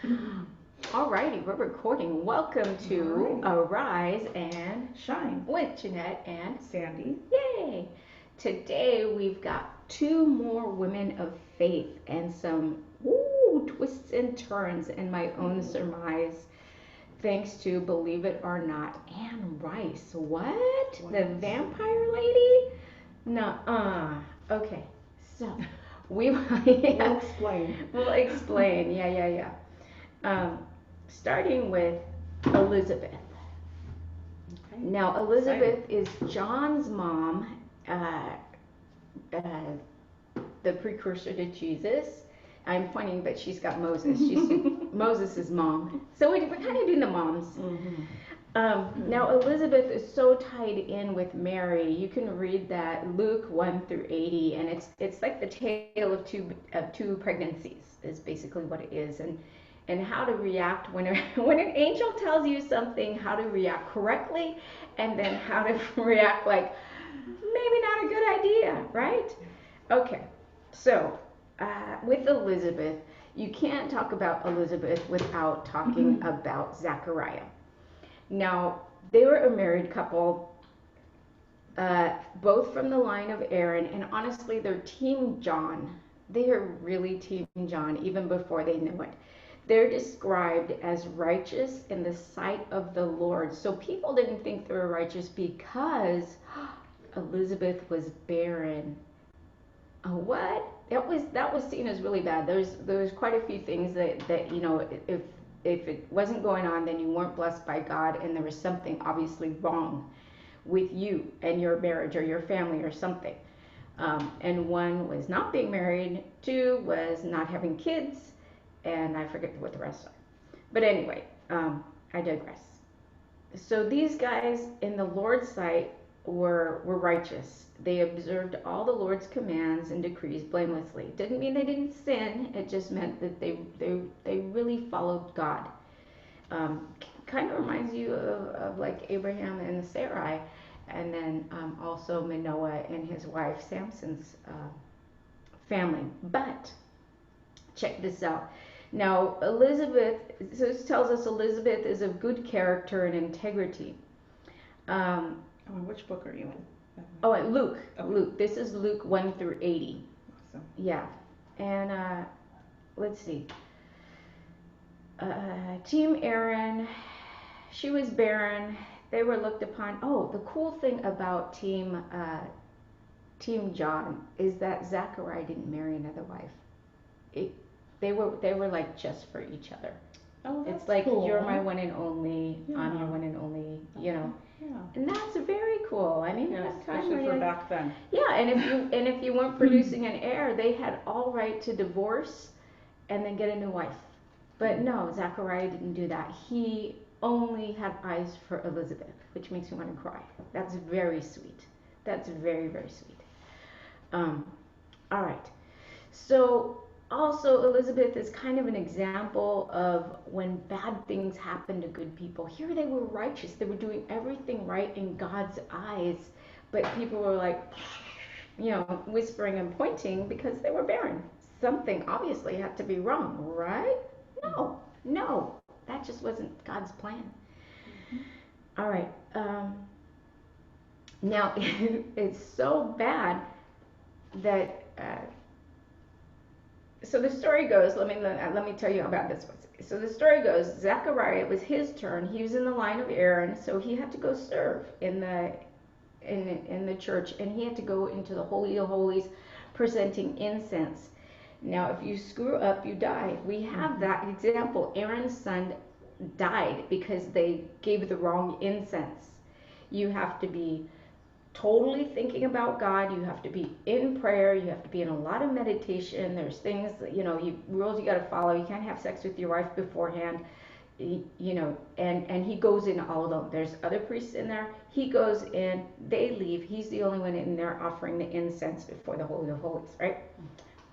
Alrighty, we're recording. Welcome to Arise and Shine with Jeanette and Sandy. Yay! Today we've got two more women of faith and some twists and turns in my own surmise. Thanks to, believe it or not, Anne Rice. What? The vampire lady? No, okay. So we We'll explain. We'll explain. Yeah. Um, Starting with Elizabeth. Okay. Now, Elizabeth is John's mom, uh, the precursor to Jesus. I'm pointing, but she's got Moses. She's Moses' mom. So we're kind of doing the moms. Now, Elizabeth is so tied in with Mary. You can read that Luke 1 through 80, and it's like the tale of two pregnancies is basically what it is, and how to react when when an angel tells you something, how to react correctly, and then how to react like maybe not a good idea, right? Okay, so with Elizabeth, you can't talk about Elizabeth without talking about Zachariah. Now, they were a married couple, both from the line of Aaron, and honestly, they're Team John. They are really Team John, even before they knew it. They're described as righteous in the sight of the Lord. So people didn't think they were righteous because Elizabeth was barren. What? That was seen as really bad. There's quite a few things that if it wasn't going on, then you weren't blessed by God, and there was something obviously wrong with you and your marriage or your family or something. And one was not being married, two was not having kids, and I forget what the rest are. But anyway, I digress. So these guys in the Lord's sight were righteous. They observed all the Lord's commands and decrees blamelessly. Didn't mean they didn't sin. It just meant that they really followed God. Kind of reminds you of like Abraham and Sarai, and then also Manoah and his wife Samson's family. But check this out. Now, Elizabeth, so this tells us Elizabeth is of good character and integrity. Which book are you in? Oh, and Luke. Okay. Luke. This is Luke 1 through 80. Awesome. Yeah. And let's see. Team Aaron, she was barren. They were looked upon. Oh, the cool thing about Team John is that Zachariah didn't marry another wife. They were like just for each other. Oh, that's it's like cool. You're my one and only. Yeah. I'm your one and only. Yeah. And that's very cool. I mean, especially for back then. Yeah, and if you weren't producing an heir, they had all right to divorce and then get a new wife. But no, Zachariah didn't do that. He only had eyes for Elizabeth, which makes me want to cry. That's very sweet. That's very, very sweet. All right. So also, Elizabeth is kind of an example of when bad things happen to good people. Here they were righteous. They were doing everything right in God's eyes. But people were like, whispering and pointing because they were barren. Something obviously had to be wrong, right? No. That just wasn't God's plan. All right. Now, it's so bad that... So the story goes, let me tell you about this one. So the story goes, Zechariah, it was his turn. He was in the line of Aaron, so he had to go serve in the church, and he had to go into the Holy of Holies presenting incense. Now, if you screw up, you die. We have that example. Aaron's son died because they gave the wrong incense. You have to be totally thinking about God. You have to be in prayer. You have to be in a lot of meditation. There's things that, rules you got to follow. You can't have sex with your wife beforehand, and he goes in all alone. There's other priests in there. He goes in, they leave. He's the only one in there offering the incense before the Holy of Holies, right?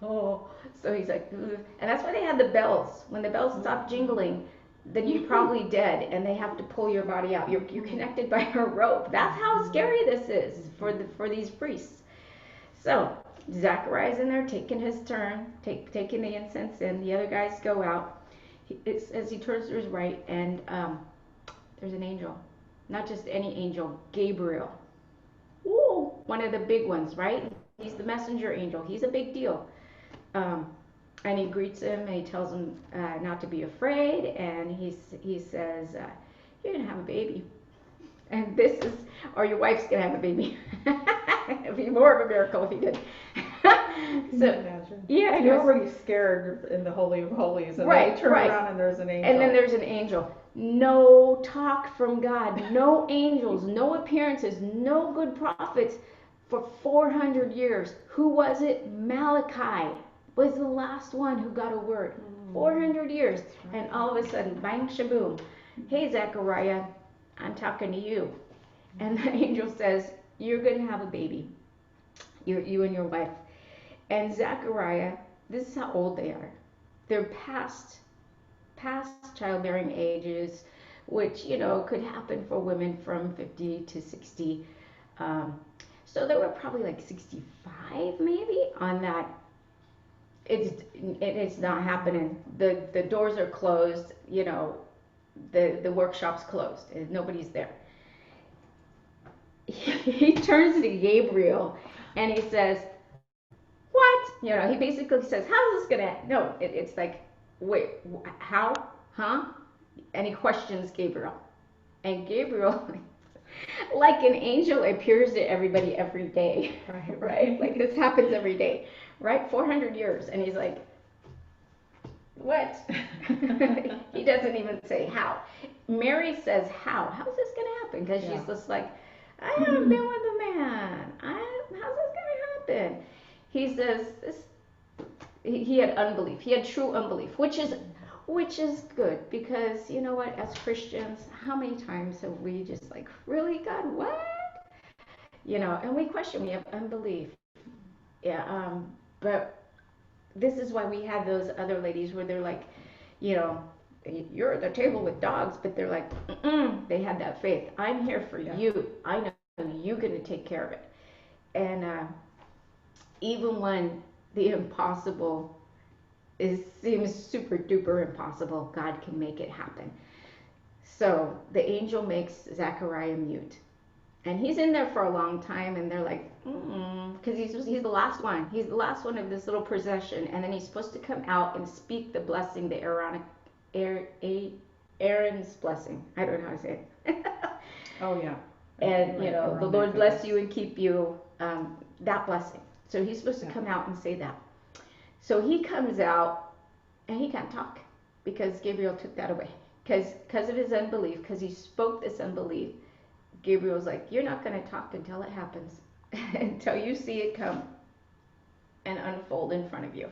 Oh, so he's like, ugh. And that's why they had the bells. When the bells stop jingling, then you're probably dead, and they have to pull your body out. You're connected by a rope. That's how scary this is for these priests. So Zachariah's in there taking his turn, taking the incense in. The other guys go out. it says he turns to his right, and there's an angel. Not just any angel, Gabriel. Ooh, one of the big ones, right? He's the messenger angel. He's a big deal. Um, and he greets him and he tells him not to be afraid. And he says, you're going to have a baby. And this is, or your wife's going to have a baby. It'd be more of a miracle if he did. So, yeah, you're already scared in the Holy of Holies, and right, then you turn right. around and there's an angel. And then there's an angel. No talk from God, no angels, no appearances, no good prophets for 400 years. Who was it? Malachi was the last one who got a word. 400 years. And all of a sudden, bang, shaboom. Hey, Zechariah, I'm talking to you. And the angel says, you're going to have a baby. You and your wife. And Zechariah, this is how old they are. They're past childbearing ages, which, you know, could happen for women from 50 to 60. So they were probably like 65 maybe on that. It's not happening. The doors are closed, you know, the workshop's closed. Nobody's there. He turns to Gabriel and he says, what? You know, he basically says, how's this gonna, no, it's like, wait, how? Huh? And he questions Gabriel. And Gabriel, like an angel, appears to everybody every day. Right? Like this happens every day. Right? 400 years. And he's like, what? He doesn't even say how. Mary says, how? How's this going to happen? Because she's just like, I haven't been with a man. How's this going to happen? He says, he had unbelief. He had true unbelief, which is good, because you know what, as Christians, how many times have we just like, really, God, what? You know, and we question, we have unbelief. Yeah, but this is why we have those other ladies where they're like, you know, you're at the table with dogs, but they're like, they had that faith. I'm here for you. I know you're going to take care of it. And even when the impossible seems super duper impossible, God can make it happen. So the angel makes Zechariah mute. And he's in there for a long time, and they're like, because he's the last one. He's the last one of this little procession, and then he's supposed to come out and speak the blessing, the Aaron's blessing. I don't know how to say it. Oh yeah. And you know, the Lord bless you and keep you. That blessing. So he's supposed to come out and say that. So he comes out, and he can't talk because Gabriel took that away. Because of his unbelief, because he spoke this unbelief. Gabriel's like, you're not going to talk until it happens, until you see it come and unfold in front of you.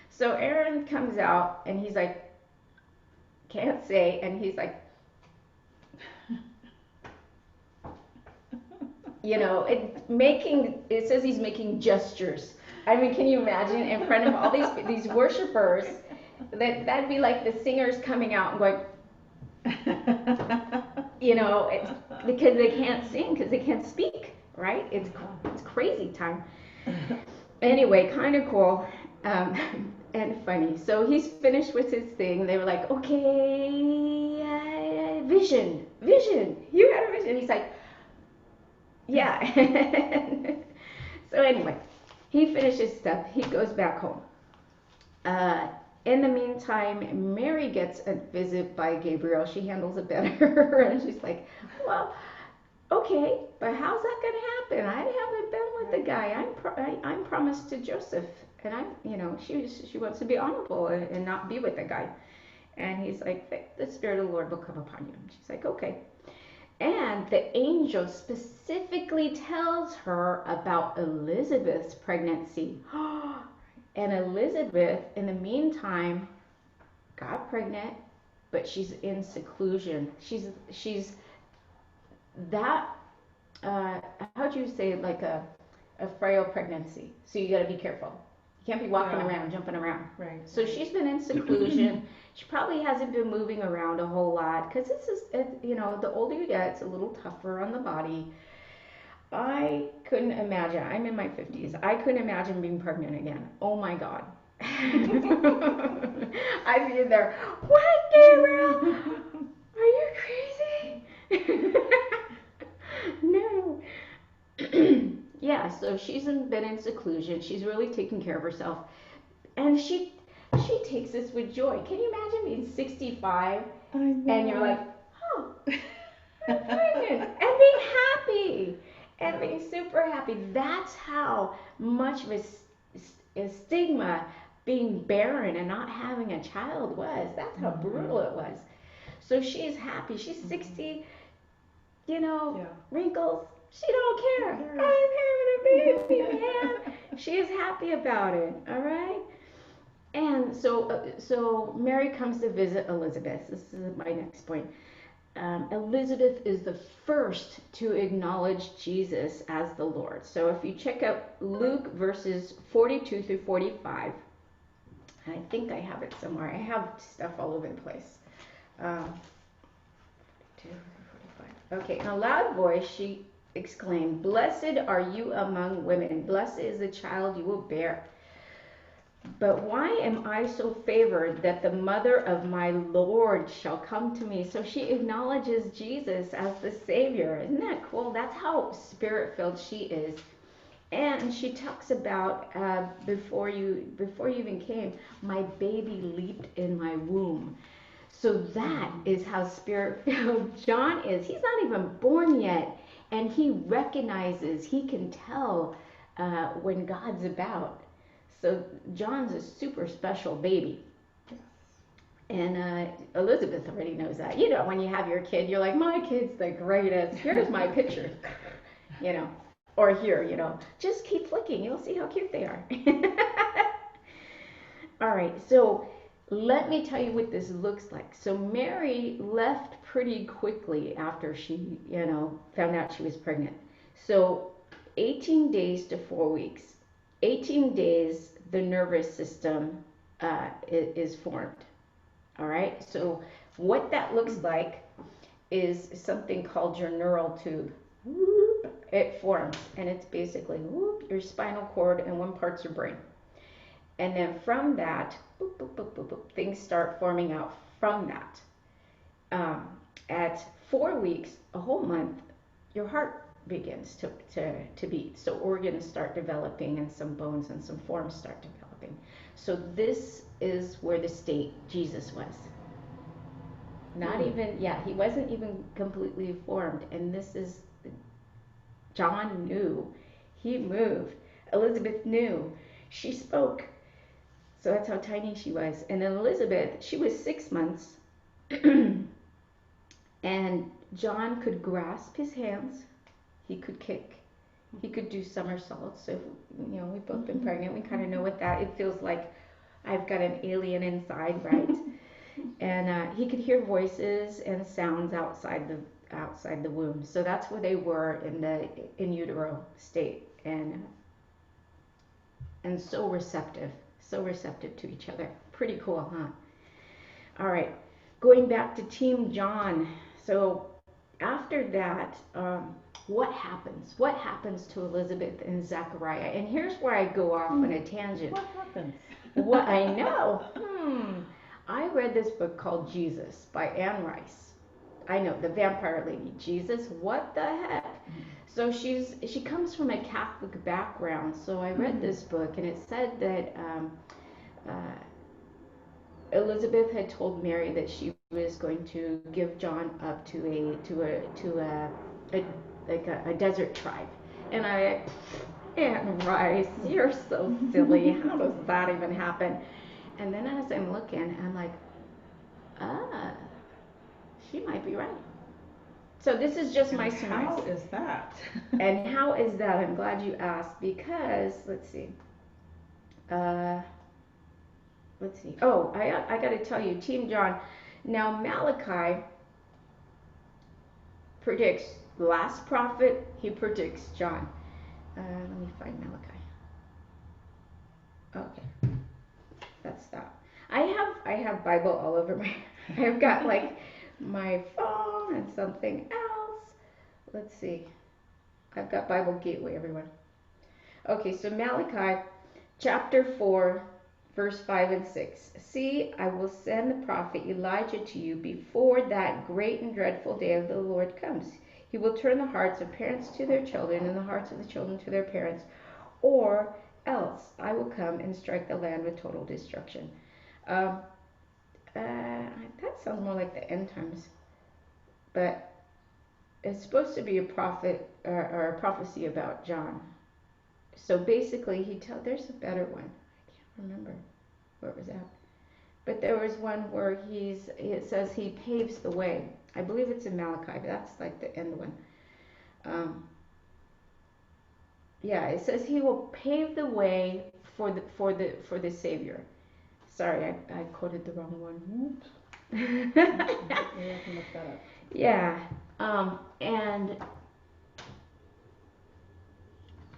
So Aaron comes out, and he's like, can't say, and he's like, you know, it says he's making gestures. I mean, can you imagine in front of all these worshipers, that'd be like the singers coming out and going, you know, because they can't sing, because they can't speak, right? It's crazy time. Anyway, kind of cool and funny. So he's finished with his thing. They were like, okay, vision. You had a vision. He's like, yeah. So anyway, he finishes stuff. He goes back home. In the meantime, Mary gets a visit by Gabriel. She handles it better. And she's like, well, okay, but how's that going to happen? I haven't been with the guy. I'm promised to Joseph. And she wants to be honorable and not be with the guy. And he's like, the Spirit of the Lord will come upon you. And she's like, okay. And the angel specifically tells her about Elizabeth's pregnancy. And Elizabeth, in the meantime, got pregnant, but she's in seclusion. She's that, how'd you say, like a frail pregnancy. So you got to be careful. You can't be walking around, jumping around. Right. So she's been in seclusion. She probably hasn't been moving around a whole lot, because this is, you know, the older you get, it's a little tougher on the body. I couldn't imagine. I'm in my 50s. I couldn't imagine being pregnant again. Oh my God. I'd be in there, what, Gabriel? Are you crazy? No. Yeah, so she's been in seclusion. She's really taking care of herself. And she takes this with joy. Can you imagine being 65 I know. and you're like, oh, I'm pregnant, and being happy and being super happy. That's how much of a stigma being barren and not having a child was. That's how brutal it was. So she's happy. She's 60, Yeah. wrinkles. She don't care. I'm having a baby, man. She is happy about it. All right. And so Mary comes to visit Elizabeth. This is my next point. Elizabeth is the first to acknowledge Jesus as the Lord. So if you check out Luke verses 42 through 45, and I think I have it somewhere. I have stuff all over the place. 42 through 45. Okay, in a loud voice she exclaimed, "Blessed are you among women. Blessed is the child you will bear. But why am I so favored that the mother of my Lord shall come to me?" So she acknowledges Jesus as the Savior. Isn't that cool? That's how spirit-filled she is. And she talks about before you even came, my baby leaped in my womb. So that is how spirit-filled John is. He's not even born yet, and he recognizes, he can tell when God's about. So John's a super special baby. And Elizabeth already knows that. When you have your kid, you're like, my kid's the greatest. Here's my picture. Or here, just keep flicking. You'll see how cute they are. All right, so let me tell you what this looks like. So Mary left pretty quickly after she, found out she was pregnant. So 18 days to 4 weeks. 18 days, the nervous system is formed. All right, so what that looks like is something called your neural tube. It forms, and it's basically your spinal cord, and one part's your brain. And then from that, boop, boop, boop, boop, boop, things start forming out from that. At 4 weeks, a whole month, your heart begins to beat. So organs start developing, and some bones and some forms start developing. So this is where the state Jesus was. Not even, he wasn't even completely formed. And this is, John knew. He moved. Elizabeth knew. She spoke. So that's how tiny she was. And then Elizabeth, she was 6 months. And John could grasp his hands. He could kick. He could do somersaults. So, we've both been pregnant. We kind of know what that, it feels like I've got an alien inside, right? And he could hear voices and sounds outside the womb. So that's where they were in the in utero state, and so receptive to each other. Pretty cool, huh? All right, going back to Team John. So after that, what happens? What happens to Elizabeth and Zechariah? And here's where I go off on a tangent. What happens? What I know. I read this book called Jesus by Anne Rice. I know, the vampire lady. Jesus, what the heck? So she comes from a Catholic background. So I read this book, and it said that Elizabeth had told Mary that she was going to give John up to a desert tribe. And Anne Rice, you're so silly. How does that even happen? And then as I'm looking, I'm like, she might be right. So this is just my surmise. How is that? And how is that? I'm glad you asked, because let's see. Oh, I got to tell you, Team John. Now Malachi predicts last prophet. He predicts John. Let me find Malachi. Okay, that's that. I have Bible all over my. I've got like my phone and something else. Let's see. I've got Bible Gateway, everyone. Okay, so Malachi chapter 4, verse 5 and 6. See, I will send the prophet Elijah to you before that great and dreadful day of the Lord comes. He will turn the hearts of parents to their children and the hearts of the children to their parents, or else I will come and strike the land with total destruction. Um, that sounds more like the end times, but it's supposed to be a prophet or a prophecy about John. So basically, there's a better one. I can't remember where it was at, but there was one where it says he paves the way. I believe it's in Malachi, but that's like the end one. Yeah, it says he will pave the way for the Savior. Sorry, I quoted the wrong one. Yeah, and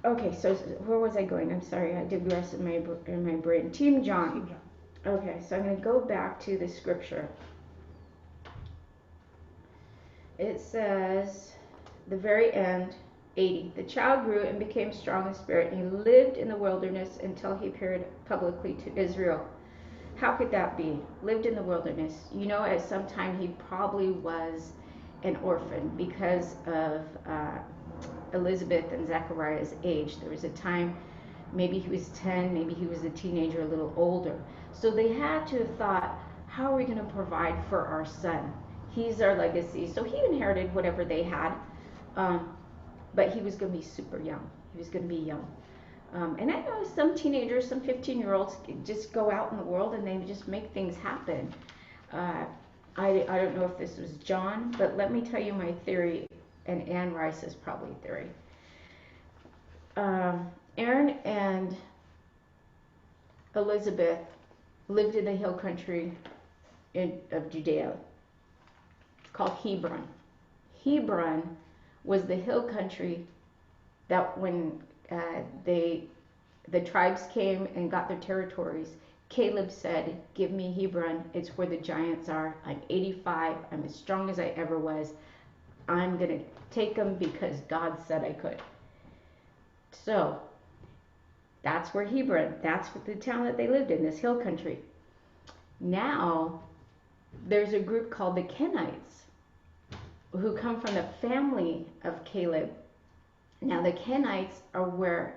okay, so where was I going? I'm sorry, I digressed in my brain. Team John. Okay, so I'm going to go back to the scripture. It says, the very end, 80. The child grew and became strong in spirit, and he lived in the wilderness until he appeared publicly to Israel. How could that be? Lived in the wilderness. You know, at some time he probably was an orphan because of Elizabeth and Zechariah's age. There was a time, maybe he was 10, maybe he was a teenager, a little older. So they had to have thought, how are we going to provide for our son? He's our legacy. So he inherited whatever they had, but he was going to be super young. He was going to be young. And I know some teenagers, some 15-year-olds just go out in the world and they just make things happen. I don't know if this was John, but let me tell you my theory, and Anne Rice's probably theory. Aaron and Elizabeth lived in the hill country of Judea. It's called Hebron. Hebron was the hill country that when the tribes came and got their territories, Caleb said, give me Hebron. It's where the giants are. I'm 85. I'm as strong as I ever was. I'm going to take them because God said I could. So that's where Hebron, that's the town that they lived in, this hill country. Now there's a group called the Kenites who come from the family of Caleb. Now the Kenites are where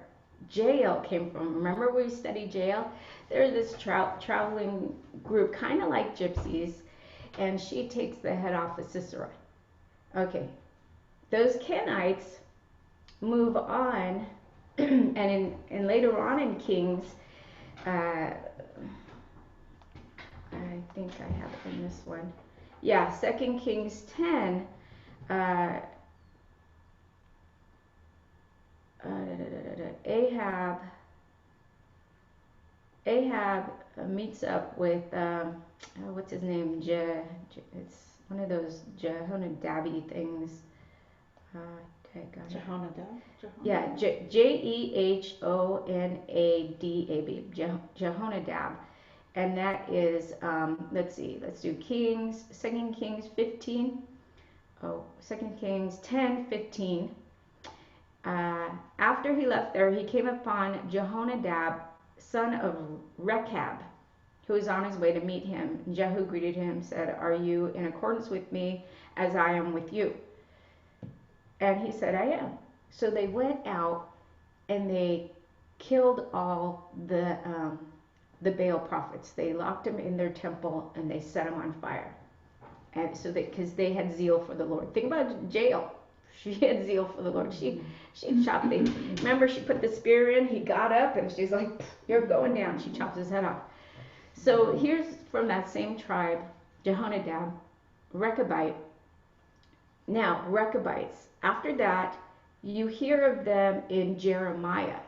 Jael came from. Remember we studied Jael? They're this traveling group, kind of like gypsies, and she takes the head off of Sisera. Okay, those Kenites move on, and later on in Kings, I think I have it in this one. Yeah, 2 Kings 10. Ahab meets up with what's his name? It's one of those Jehonadab things. Jehonadab? Yeah, Jehonadab. Jehonadab. And that is, let's do Kings, 2 Kings 15. 2 Kings 10:15. After he left there, he came upon Jehonadab, son of Rechab, who was on his way to meet him. Jehu greeted him and said, are you in accordance with me as I am with you? And he said, I am. So they went out and they killed all the Baal prophets. They locked them in their temple and they set them on fire. And so because they had zeal for the Lord. Think about Jael. She had zeal for the Lord. She chopped things. Remember, she put the spear in. He got up and she's like, you're going down. She chops his head off. So here's from that same tribe, Jehonadab, Rechabite. Now, Rechabites. After that, you hear of them in Jeremiah,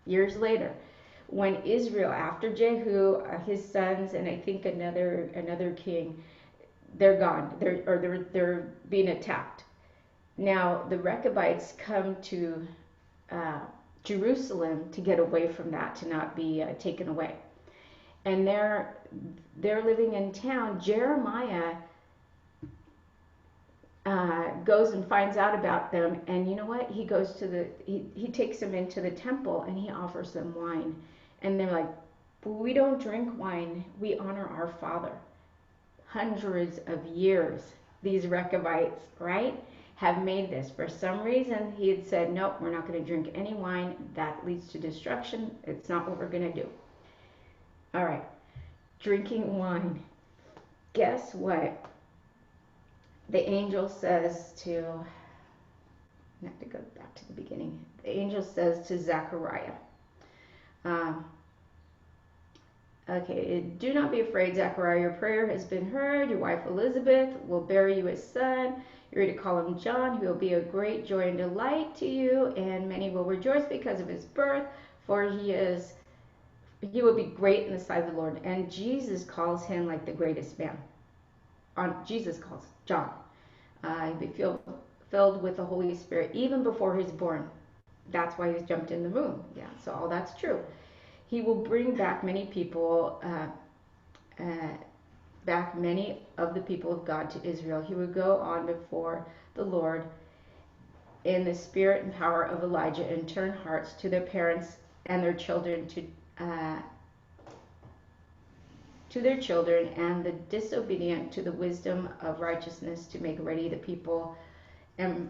years later, when Israel, after Jehu, his sons, and I think another king, they're gone. They're being attacked. Now the Rechabites come to Jerusalem to get away from that, to not be taken away, and they're living in town. Jeremiah goes and finds out about them, and you know what? He goes to he takes them into the temple and he offers them wine, and they're like, we don't drink wine. We honor our Father. Hundreds of years, these Rechabites, right, have made this. For some reason, he had said, nope, we're not going to drink any wine. That leads to destruction. It's not what we're going to do. All right, drinking wine. Guess what? The angel says to, I have to go back to the beginning. The angel says to Zechariah, okay, do not be afraid, Zechariah. Your prayer has been heard. Your wife Elizabeth will bear you a son. You're to call him John. He will be a great joy and delight to you, and many will rejoice because of his birth, for he will be great in the sight of the Lord. And Jesus calls him like the greatest man. Jesus calls John. He'll be filled with the Holy Spirit even before he's born. That's why he's jumped in the moon. Yeah, so all that's true. He will bring back many people, back many of the people of God to Israel. He will go on before the Lord in the spirit and power of Elijah and turn hearts to their parents and their children to their children and the disobedient to the wisdom of righteousness, to make ready the people and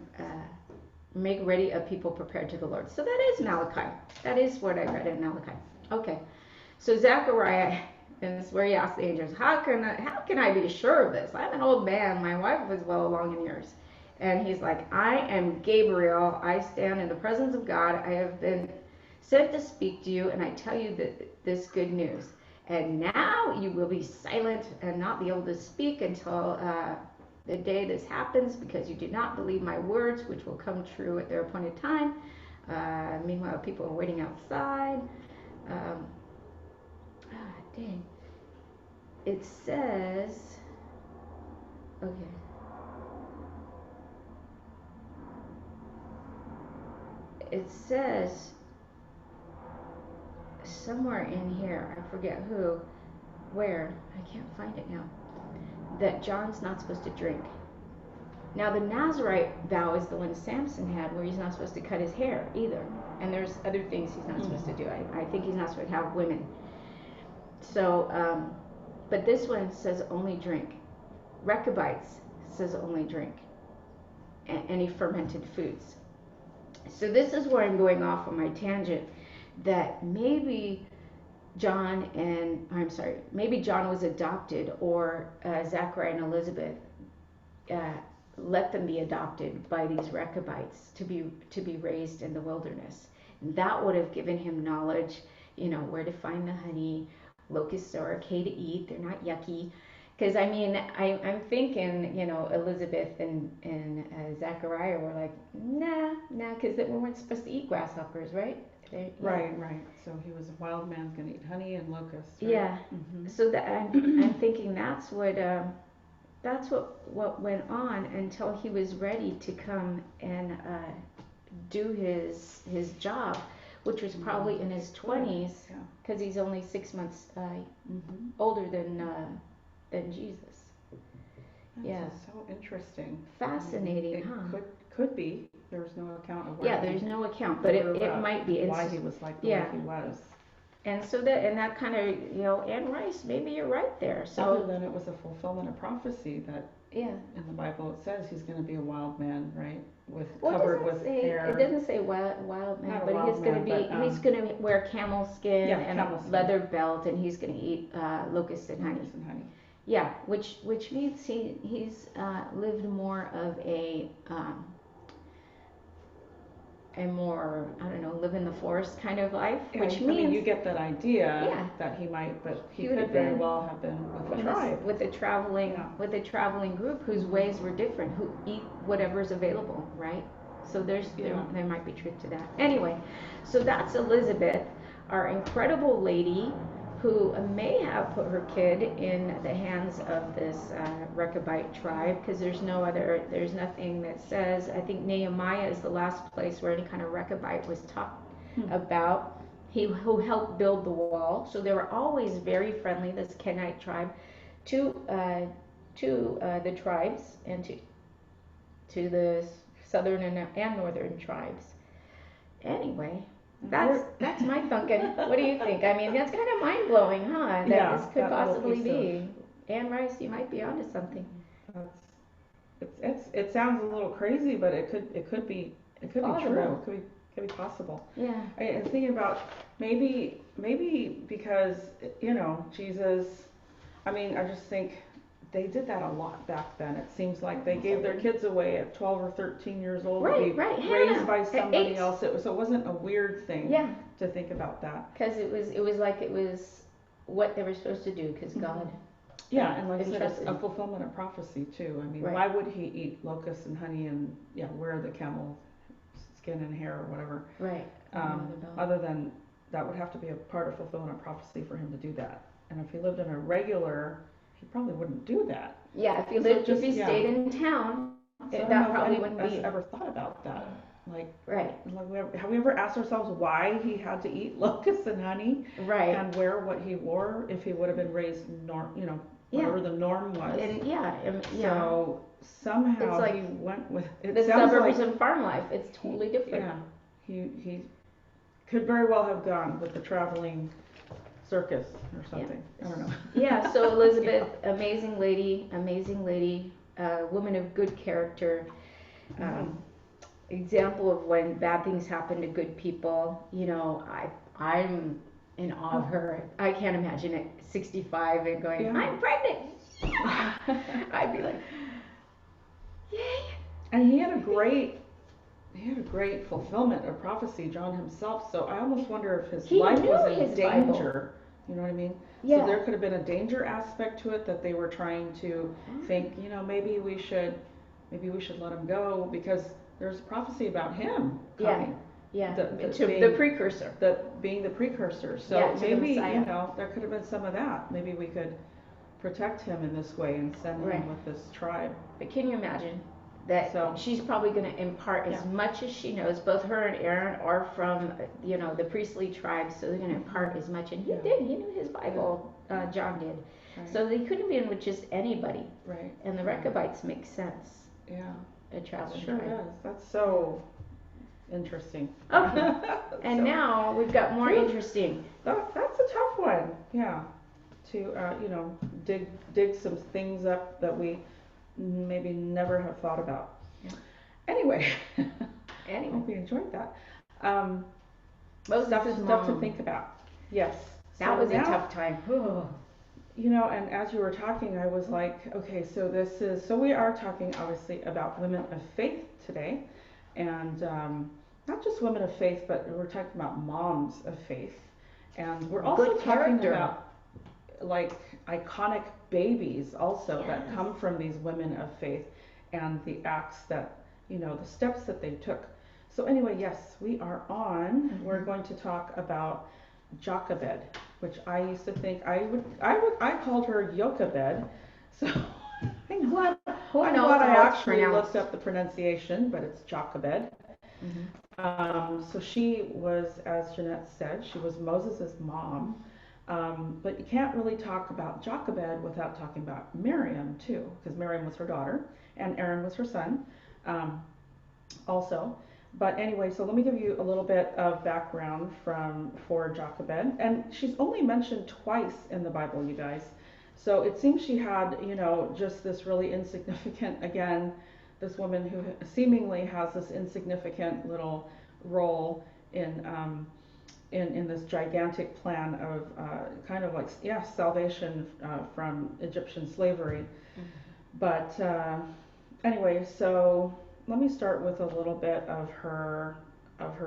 make ready a people prepared to the Lord. So that is Malachi. That is what I read in Malachi. Okay, so Zechariah, and this is where he asked the angels, how can I be sure of this? I'm an old man. My wife was well along in years. And he's like, I am Gabriel. I stand in the presence of God. I have been sent to speak to you, and I tell you this good news. And now you will be silent and not be able to speak until the day this happens, because you do not believe my words, which will come true at their appointed time. Meanwhile, people are waiting outside. Dang. It says, okay. It says somewhere in here, I forget where, I can't find it now, that John's not supposed to drink. Now the Nazarite vow is the one Samson had, where he's not supposed to cut his hair either. And there's other things he's not supposed to do. I think he's not supposed to have women. So, but this one says only drink. Rechabites says only drink. Any fermented foods. So this is where I'm going off on my tangent, that maybe maybe John was adopted, or Zachariah and Elizabeth let them be adopted by these Rechabites to be raised in the wilderness. And that would have given him knowledge, where to find the honey. Locusts are okay to eat; they're not yucky. Because I'm thinking, Elizabeth and Zachariah were like, nah, because we weren't supposed to eat grasshoppers, right? Right. So he was a wild man's gonna eat honey and locusts. Right? Yeah. Mm-hmm. So that I'm thinking that's what went on until he was ready to come and do his job, which was probably in his 20s, because he's only 6 months older than Jesus. That's so interesting. Fascinating, it could be. There's no account of there's no account, but it might be. Why he was like the way he was. And so that kind of, Anne Rice, maybe you're right there. So other than it was a fulfillment of prophecy that in the Bible it says he's going to be a wild man, right? Covered with hair. It doesn't say wild man, but he's going to be he's going to wear camel skin and a leather belt, and he's going to eat locusts and honey. Yeah, which means he's lived more of a more, I don't know, live in the forest kind of life, which means you get that idea that he might, but he could very well have been with a tribe, with a traveling group whose ways were different, who eat whatever's available, right? So there might be truth to that. Anyway, so that's Elizabeth, our incredible lady, who may have put her kid in the hands of this Rechabite tribe, because there's nothing that says. I think Nehemiah is the last place where any kind of Rechabite was talked about. Who helped build the wall. So they were always very friendly, this Kenite tribe, to the tribes and to the southern and northern tribes. Anyway, That's my thinking. What do you think? I mean, that's kind of mind blowing, huh? That this could possibly be. Anne Rice, you might be onto something. It sounds a little crazy, but it could be true. It could be possible. Yeah. And thinking about maybe because Jesus. I mean, I just think they did that a lot back then. It seems like they gave their kids away at 12 or 13 years old to be raised by somebody else. It wasn't a weird thing to think about that. Because it was what they were supposed to do because God. Yeah, and like I said, it's a fulfillment of prophecy too. I mean, why would he eat locusts and honey and wear the camel skin and hair or whatever? Right. Other than that would have to be a part of fulfillment of prophecy for him to do that. And if he lived in a regular, he probably wouldn't do that. Yeah, if he stayed in town, that probably wouldn't be. Ever thought about that? Like, have we ever asked ourselves why he had to eat locusts and honey? Right. And wear what he wore if he would have been raised whatever the norm was. So somehow he went with it. The suburbs and farm life. It's totally different. Yeah. He could very well have gone with the traveling circus or something. I don't know. Yeah, so Elizabeth, amazing lady, woman of good character, example of when bad things happen to good people. I'm in awe of her. I can't imagine at 65 and going, I'm pregnant. I'd be like, yay. And he had a great fulfillment of prophecy, John himself. So I almost wonder if his life was in danger. Bible. You know what I mean? Yeah. So there could have been a danger aspect to it that they were trying to think, maybe we should let him go because there's prophecy about him coming. Yeah. The precursor. Being the precursor. So maybe, there could have been some of that. Maybe we could protect him in this way and send him with this tribe. But can you imagine? That she's probably going to impart as much as she knows. Both her and Aaron are from, the priestly tribe, so they're going to impart as much. And he did. He knew his Bible. John did. Right. So they could have been with just anybody. Right. And the Rechabites make sense. Yeah. A traveling tribe. Sure does. That's so interesting. Okay. And now we've got more interesting. That's a tough one. Yeah. To dig some things up that we maybe never have thought about. Anyway, I hope you enjoyed that. Stuff to think about. Yes. That was a tough time. And as you were talking, I was like, okay, so we are talking obviously about women of faith today, and not just women of faith, but we're talking about moms of faith, and we're also talking about like iconic babies also that come from these women of faith and the acts that the steps that they took. So anyway, yes, we are on. We're going to talk about Jochebed, which I used to think I called her Jochebed. So I'm glad I actually looked up the pronunciation, but it's Jochebed. So she was, as Jeanette said, she was Moses' mom. But you can't really talk about Jochebed without talking about Miriam too, because Miriam was her daughter and Aaron was her son also. But anyway, so let me give you a little bit of background for Jochebed. And she's only mentioned twice in the Bible, you guys. So it seems she had, just this really insignificant, again, this woman who seemingly has this insignificant little role in this gigantic plan of kind of like, salvation from Egyptian slavery. But anyway, so let me start with a little bit of her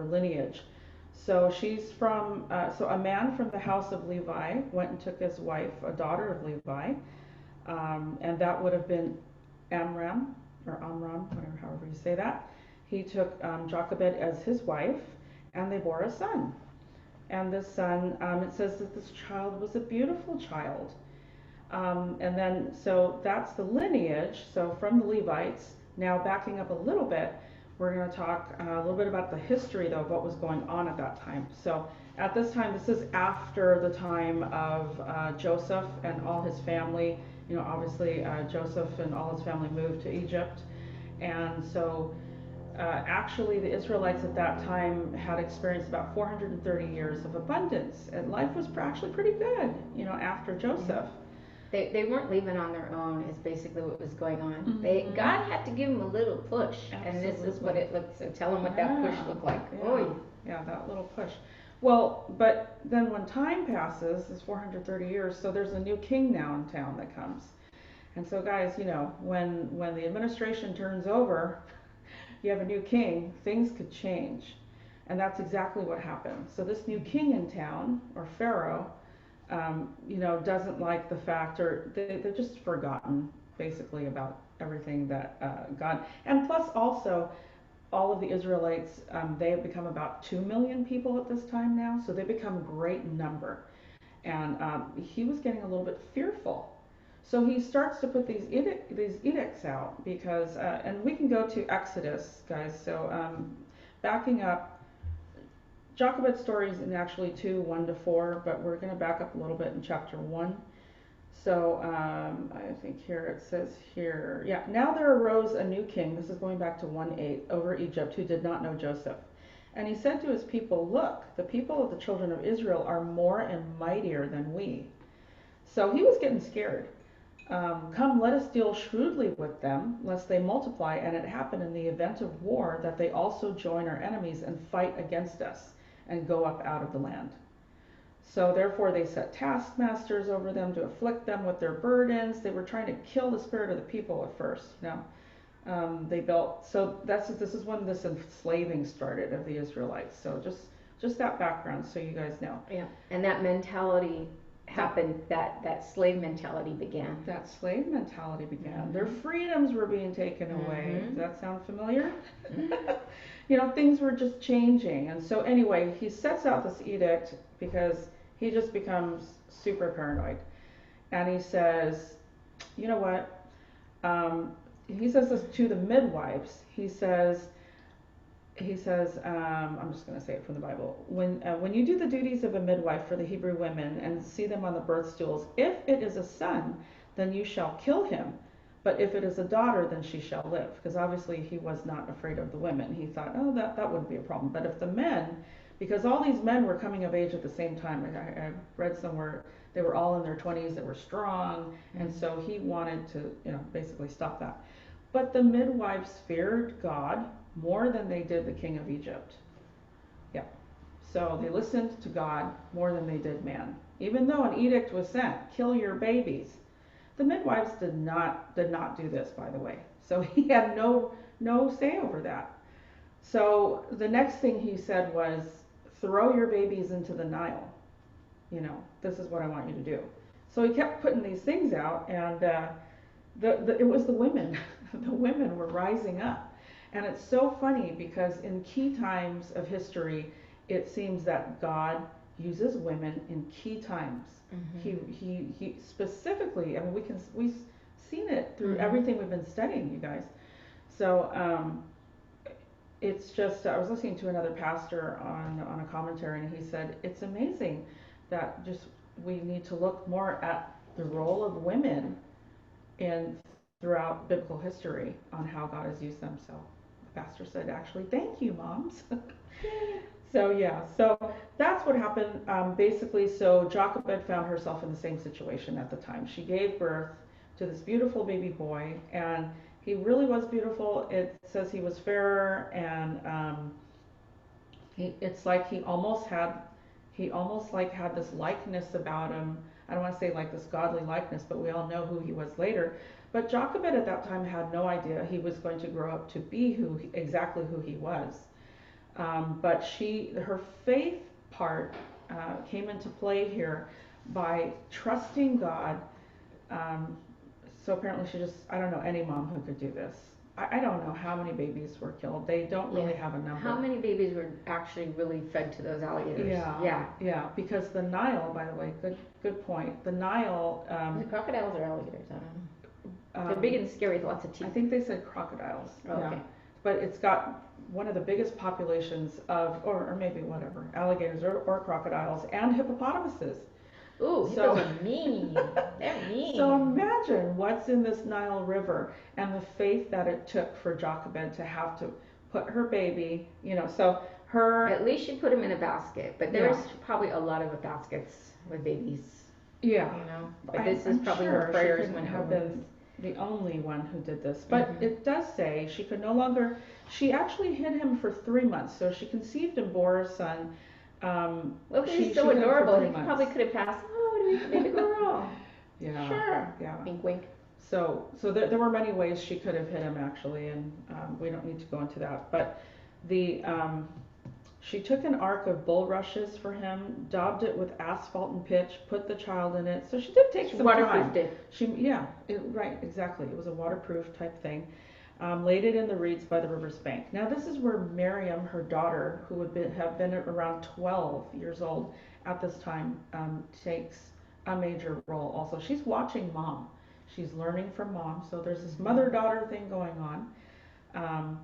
lineage. So she's from, a man from the house of Levi went and took his wife, a daughter of Levi, and that would have been Amram, whatever, however you say that. He took Jochebed as his wife, and they bore a son. And this son, it says that this child was a beautiful child. And then, so that's the lineage. So from the Levites, now backing up a little bit, we're going to talk a little bit about the history, though, of what was going on at that time. So at this time, this is after the time of Joseph and all his family. Obviously, Joseph and all his family moved to Egypt. And so actually, the Israelites at that time had experienced about 430 years of abundance, and life was actually pretty good, after Yeah. Joseph. They weren't leaving on their own is basically what was going on. Mm-hmm. God had to give them a little push, and this is what Absolutely. it looked. So tell them what that push Yeah, looked like. yeah, Oh, yeah, that little push. Well, but then when time passes, this 430 years, so there's a new king now in town that comes. And so guys, when the administration turns over, you have a new king, things could change. And that's exactly what happened. So this new king in town, or Pharaoh, doesn't like the fact, or they're just forgotten basically about everything that God, and plus also all of the Israelites, they have become about 2 million people at this time now, so they become great number. And he was getting a little bit fearful. So he starts to put these edicts out because, and we can go to Exodus, guys. So backing up, Jochebed's story is in actually 2, 1 to 4, but we're going to back up a little bit in chapter 1. So I think here it says here, yeah, now there arose a new king, this is going back to 1:8, over Egypt, who did not know Joseph. And he said to his people, look, the people of the children of Israel are more and mightier than we. So he was getting scared. Come, let us deal shrewdly with them, lest they multiply, and it happen in the event of war that they also join our enemies and fight against us and go up out of the land. So therefore they set taskmasters over them to afflict them with their burdens. They were trying to kill the spirit of the people at first. They built. So this is when this enslaving started of the Israelites. So just that background, so you guys know. yeah. And that mentality happened. That slave mentality began. That slave mentality began. Mm-hmm. Their freedoms were being taken away. Mm-hmm. Does that sound familiar? Mm-hmm. Things were just changing. And so anyway, he sets out this edict because he just becomes super paranoid. And he says, you know what? He says this to the midwives. I'm just going to say it from the Bible. When you do the duties of a midwife for the Hebrew women and see them on the birth stools, if it is a son, then you shall kill him. But if it is a daughter, then she shall live. Because obviously he was not afraid of the women. He thought, oh, that wouldn't be a problem. But if the men, because all these men were coming of age at the same time. I read somewhere they were all in their 20s, they were strong, and so he wanted to, basically stop that. But the midwives feared God more than they did the king of Egypt. Yeah. So they listened to God more than they did man. Even though an edict was sent, kill your babies. The midwives did not do this, by the way. So he had no say over that. So the next thing he said was, throw your babies into the Nile. This is what I want you to do. So he kept putting these things out, and it was the women. The women were rising up. And it's so funny because in key times of history, it seems that God uses women in key times. Mm-hmm. He specifically, I mean, we've seen it through mm-hmm. everything we've been studying, you guys. So it's just, I was listening to another pastor on a commentary, and he said it's amazing that just we need to look more at the role of women in throughout biblical history on how God has used them. So the pastor said, actually, thank you, moms. So yeah, so that's what happened. Basically, so Jochebed found herself in the same situation at the time. She gave birth to this beautiful baby boy, and he really was beautiful. It says he was fairer, and it's like he almost like had this likeness about him. I don't want to say like this godly likeness, but we all know who he was later. But Jochebed at that time had no idea he was going to grow up to be exactly who he was. But her faith part came into play here by trusting God. So apparently I don't know any mom who could do this. I don't know how many babies were killed. They don't really have a number. How many babies were actually really fed to those alligators? Yeah. Because the Nile, by the way, good point. The Nile. Is it crocodiles or alligators? I don't know. They're big and scary with lots of teeth. I think they said crocodiles. Oh, okay. Yeah. But it's got one of the biggest populations of, or maybe whatever, alligators or crocodiles and hippopotamuses. Ooh, hippos are mean. They're mean. So imagine what's in this Nile River and the faith that it took for Jochebed to have to put her baby, so her, At least she put him in a basket, but yeah, there's probably a lot of baskets with babies, yeah. But this is I'm probably sure her she prayers couldn't went have over. been the only one who did this, but Hmm. it does say she could no longer. She actually hid him for 3 months, so she conceived and bore a son. Look, She he's so hid him for adorable. three He months. probably could have passed. Oh, baby girl. Yeah, Sure. yeah. Wink, wink. So there were many ways she could have hit him actually, and we don't need to go into that. But the she took an ark of bulrushes for him, daubed it with asphalt and pitch, put the child in it. So she did take She some time. waterproofed it. Right, exactly. It was a waterproof type thing. Laid it in the reeds by the river's bank. Now this is where Miriam, her daughter, who have been around 12 years old at this time, takes a major role. Also, she's watching mom. She's learning from mom. So there's this mother-daughter thing going on. Um,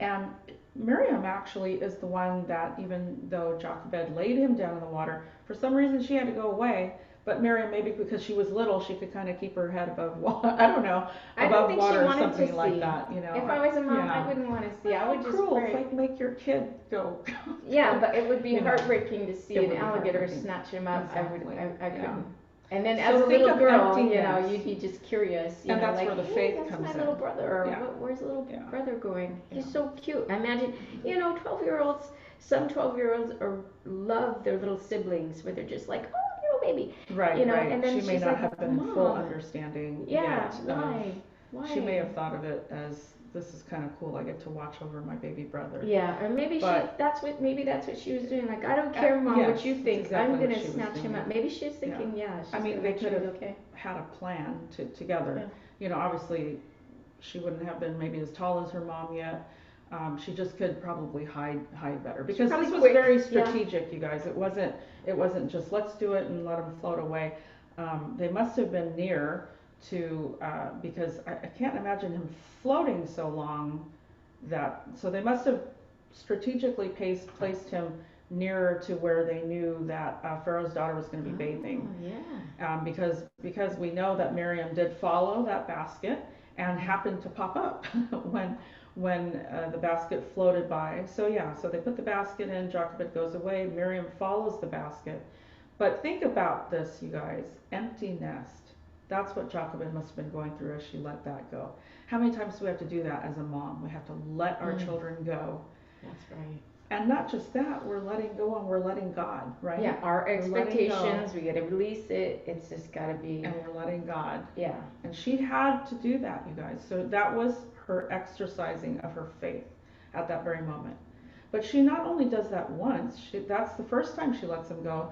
and Miriam actually is the one that, even though Jochebed laid him down in the water, for some reason she had to go away. But Miriam, maybe because she was little, she could kind of keep her head above water. I don't know, I don't above think she water or wanted to something like see. that. If I was a mom, I Yeah. wouldn't want to see. I How would just cruel! It's pray. like make your kid go. Yeah, but it would be You know, heartbreaking to see it an would be alligator heartbreaking. snatch him up. Exactly. I Yeah. couldn't. And then So as a think little of girl, emptiness. you'd be just curious, And that's like, where the hey, faith that's comes my in. little brother, or Yeah. where's little Yeah. brother going? He's Yeah. so cute. I imagine, 12-year-olds, some 12-year-olds love their little siblings, where they're just like, oh, little baby, Right, right. and then She may she's not like, have been in full Mom, understanding yeah, yet why? she may have thought of it as, this is kind of cool. I get to watch over my baby brother. Yeah, or maybe But maybe that's what she was doing. Like, I don't care, Mom, yes, what you that's think. exactly I'm what gonna she was snatch him doing. up. Maybe she was thinking, yeah, she's I mean, gonna they make sure could he's have okay. had a plan together. Yeah. Obviously, she wouldn't have been maybe as tall as her mom yet. She just could probably hide better, because probably this was quick, very yeah. strategic, you guys. It wasn't just let's do it and let them float away. They must have been near to, because I can't imagine him floating so long, so they must have strategically placed him nearer to where they knew that Pharaoh's daughter was going to be bathing. Oh, yeah. Because we know that Miriam did follow that basket and happened to pop up when the basket floated by. So yeah, so they put the basket in, Jochebed goes away, Miriam follows the basket. But think about this, you guys, empty nest. That's what Jochebed must have been going through as she let that go. How many times do we have to do that as a mom? We have to let our children go. That's right. And not just that, we're letting go and we're letting God, right? Yeah, our We're letting go. expectations, we gotta release it. It's just gotta be. And we're letting God. Yeah. And she had to do that, you guys. So that was her exercising of her faith at that very moment. But she not only does that once, that's the first time she lets him go.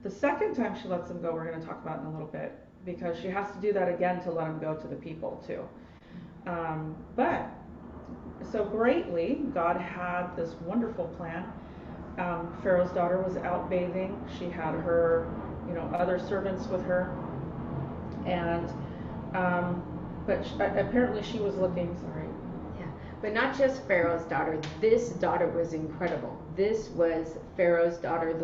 The second time she lets him go, we're going to talk about in a little bit, because she has to do that again to let him go to the people too. But so greatly, God had this wonderful plan. Pharaoh's daughter was out bathing. She had her, other servants with her, and but apparently she was looking. Sorry. Yeah, but not just Pharaoh's daughter. This daughter was incredible. This was Pharaoh's daughter,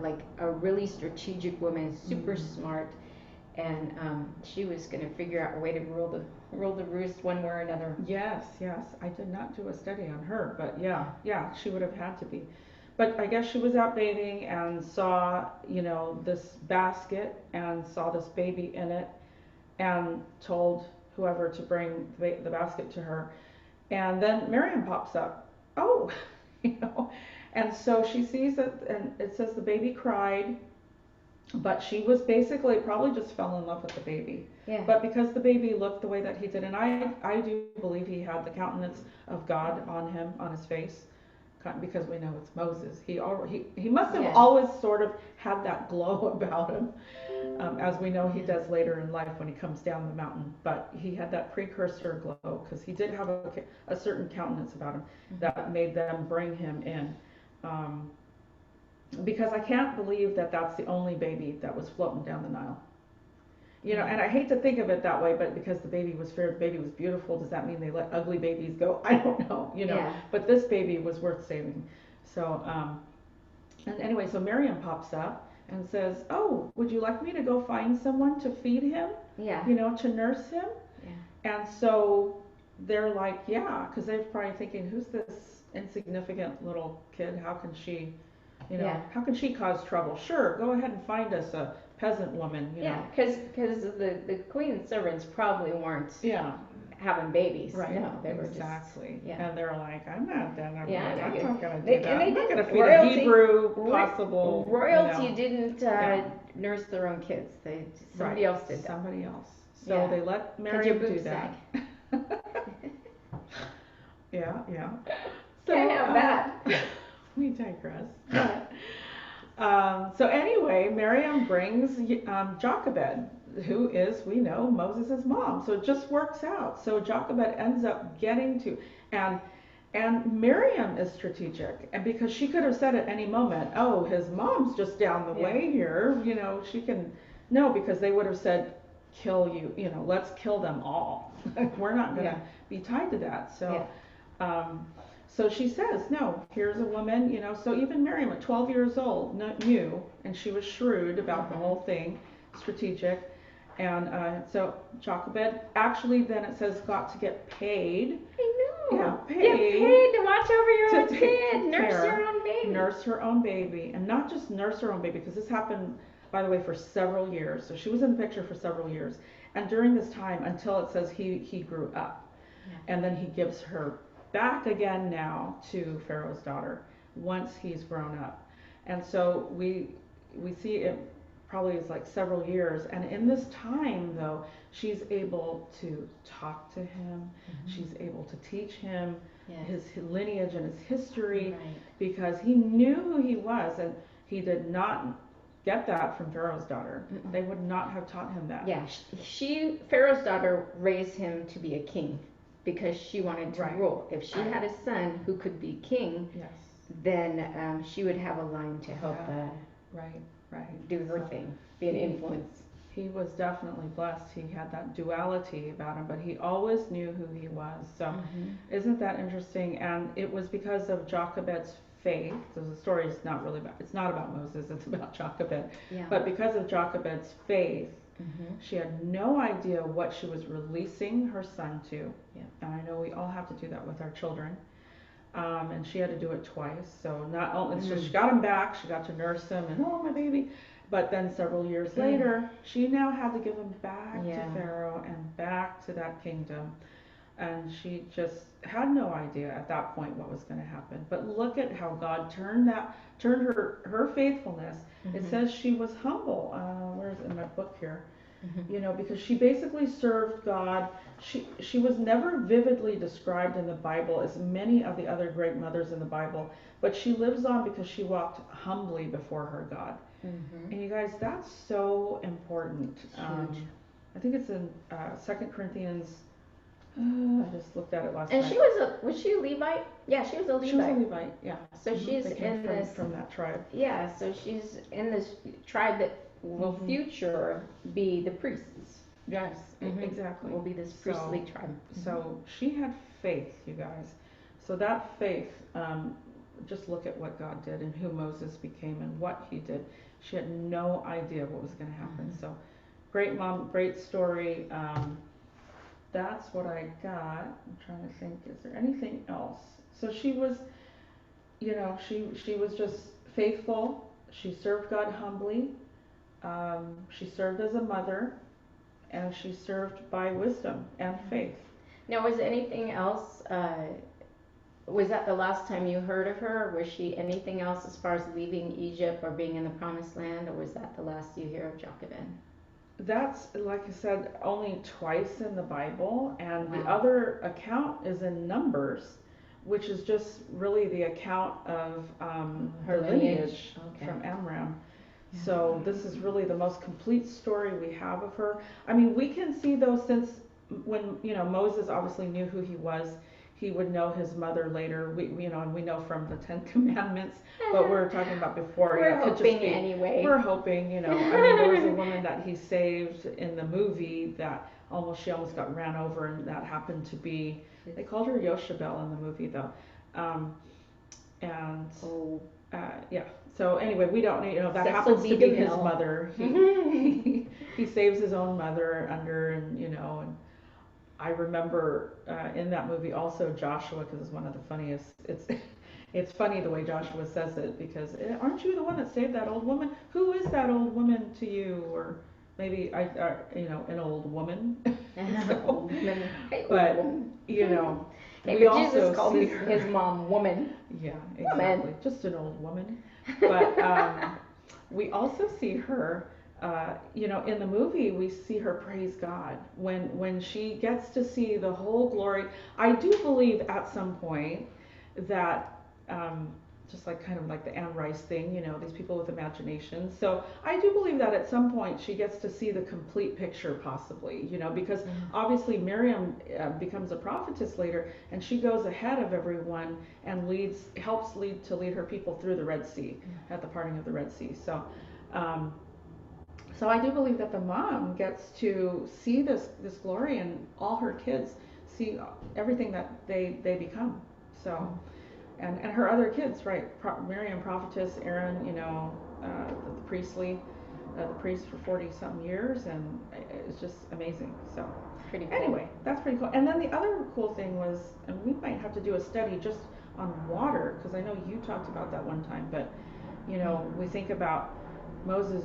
like a really strategic woman, super smart, and she was going to figure out a way to rule the roost one way or another. Yes, yes. I did not do a study on her, but yeah, she would have had to be. But I guess she was out bathing and saw, this basket and saw this baby in it, and told whoever to bring the basket to her. And then Miriam pops up. Oh, and so she sees it, and it says the baby cried, but she was basically probably just fell in love with the baby. Yeah. But because the baby looked the way that he did, and I do believe he had the countenance of God on him, on his face, because we know it's Moses. He must have always sort of had that glow about him, as we know he does later in life when he comes down the mountain. But he had that precursor glow, because he did have a certain countenance about him that made them bring him in. Because I can't believe that that's the only baby that was floating down the Nile. And I hate to think of it that way, but because the baby was fair, the baby was beautiful, does that mean they let ugly babies go? I don't know, Yeah. But this baby was worth saving. So, and anyway, so Miriam pops up and says, "Oh, would you like me to go find someone to feed him? Yeah. To nurse him?" Yeah. And so they're like, yeah, because they're probably thinking, who's this insignificant little kid? How can she, Yeah. how can she cause trouble? Sure, go ahead and find us a peasant woman, Yeah, because the queen's servants probably weren't Yeah, having babies. right. No, they were Exactly. just, yeah. And they're like, I'm not gonna, Yeah, I'm not gonna do they, that. and they I'm not gonna didn't. feed a Hebrew possible, Royalty didn't Yeah. nurse their own kids. Somebody Right. else did that. Somebody else. So Yeah. they let Could your Miriam do boobs that. Yeah, yeah. Can't have that. We digress. But, so anyway, Miriam brings Jochebed, who is, we know, Moses' mom. So it just works out. So Jochebed ends up getting to, and Miriam is strategic, and because she could have said at any moment, oh, his mom's just down the way here, she can, no, because they would have said, kill you, let's kill them all. We're not going to be tied to that. So, so she says, no, here's a woman, so even Miriam at 12 years old knew, and she was shrewd about the whole thing, strategic. And so Jochebed actually then it says got to get paid. I know. Yeah, paid. Get paid to watch over your own kid, nurse care, your own baby. Nurse her own baby. And not just nurse her own baby, because this happened, by the way, for several years. So she was in the picture for several years. And during this time, until it says he grew up. Yeah. And then he gives her back again now to Pharaoh's daughter once he's grown up. And so we see it probably is like several years, and in this time though she's able to talk to him, she's able to teach him his lineage and his history, because he knew who he was, and he did not get that from Pharaoh's daughter. They would not have taught him that. Yeah, Pharaoh's daughter raised him to be a king because she wanted to rule. If she had a son who could be king, then she would have a line to help do her thing, be an influence. He was definitely blessed. He had that duality about him, but he always knew who he was. So isn't that interesting? And it was because of Jochebed's faith. So the story is not really about, it's not about Moses, it's about Jochebed. Yeah. But because of Jochebed's faith, she had no idea what she was releasing her son to. Yeah. And I know we all have to do that with our children. And she had to do it twice. So not only, so she got him back, she got to nurse him, and oh, my baby. But then several years later, she now had to give him back to Pharaoh and back to that kingdom. And she just had no idea at that point what was going to happen. But look at how God turned her faithfulness. It says she was humble. Where's in my book here? Because she basically served God. She was never vividly described in the Bible as many of the other great mothers in the Bible, but she lives on because she walked humbly before her God. And you guys, that's so important. I think it's in 2 Corinthians. I just looked at it last night. And was she a Levite? Yeah, she was a Levite. She was a Levite, yeah. So she's from that tribe. Yeah, so she's in this tribe that will future be the priests. Yes, exactly. Will be this priestly tribe. So she had faith, you guys. So that faith, just look at what God did and who Moses became and what he did. She had no idea what was going to happen. So great mom, great story. That's what I got. I'm trying to think, is there anything else? So she was, she was just faithful. She served God humbly. She served as a mother, and she served by wisdom and faith. Now, was anything else, was that the last time you heard of her, or was she anything else as far as leaving Egypt or being in the promised land, or was that the last you hear of Jochebed? That's, like I said, only twice in the Bible, and the other account is in Numbers, which is just really the account of her lineage from Amram. Yeah. So this is really the most complete story we have of her. I mean, we can see though, since when Moses obviously knew who he was, he would know his mother later. And we know from the 10 Commandments, but we're talking about before. We're hoping anyway. We're hoping, I mean, there was a woman that he saved in the movie that she almost got ran over, and that happened to be, they called her Yoshabel in the movie though. Yeah. So anyway, we don't need, that happens to be his mother. He saves his own mother and I remember in that movie also Joshua, because it's one of the funniest. It's funny the way Joshua says it, because aren't you the one that saved that old woman? Who is that old woman to you? Or maybe an old woman. So, but Hey, we but Jesus also called see his mom woman. Yeah, Woman. exactly. Just an old woman. But we also see her, in the movie, we see her praise God when she gets to see the whole glory. I do believe at some point that, just like kind of like the Anne Rice thing, these people with imagination. So I do believe that at some point she gets to see the complete picture, possibly, because obviously Miriam becomes a prophetess later, and she goes ahead of everyone and helps lead her people through the Red Sea at the parting of the Red Sea. So I do believe that the mom gets to see this glory, and all her kids see everything that they become. So. And her other kids, right? Miriam, prophetess, Aaron, the priest for 40 something years, and it's just amazing. So Pretty cool. anyway, that's pretty cool. And then the other cool thing was, and we might have to do a study just on water, because I know you talked about that one time, but we think about Moses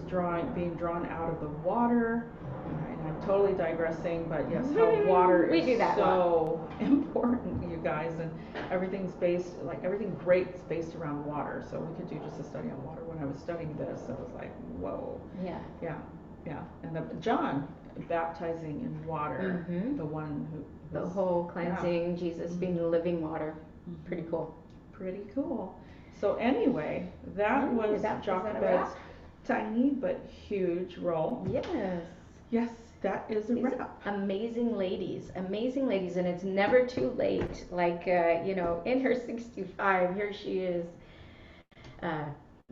being drawn out of the water. And I'm totally digressing, but yes, how water is so important, you guys, and everything great's based around water. So we could do just a study on water. When I was studying this, I was like, whoa. Yeah. And John baptizing in water, the one who the whole cleansing, Jesus being the living water. Pretty cool. Pretty cool. So anyway, that was Jochebed's tiny but huge role. Yes, that is a wrap. Amazing ladies, and it's never too late. Like in her 65, here she is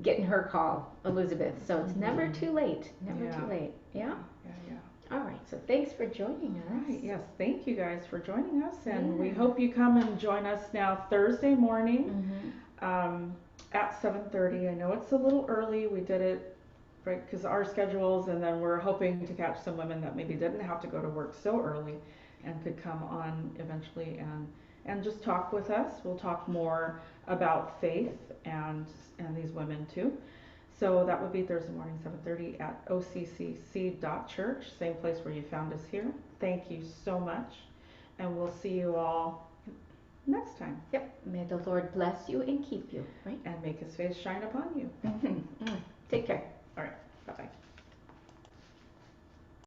getting her call, Elizabeth. So it's never too late. Too late. Yeah. All right. So thanks for joining us. Right. Yes. Thank you guys for joining us, and we hope you come and join us now Thursday morning at 7:30. I know it's a little early. We did it right because our schedules, and then we're hoping to catch some women that maybe didn't have to go to work so early and could come on eventually and just talk with us. We'll talk more about faith and these women too. So that would be Thursday morning, 7:30 at occc.church, same place where you found us here. Thank you so much, and we'll see you all next time. Yep. May the Lord bless you and keep you, right? And make his face shine upon you. Take care.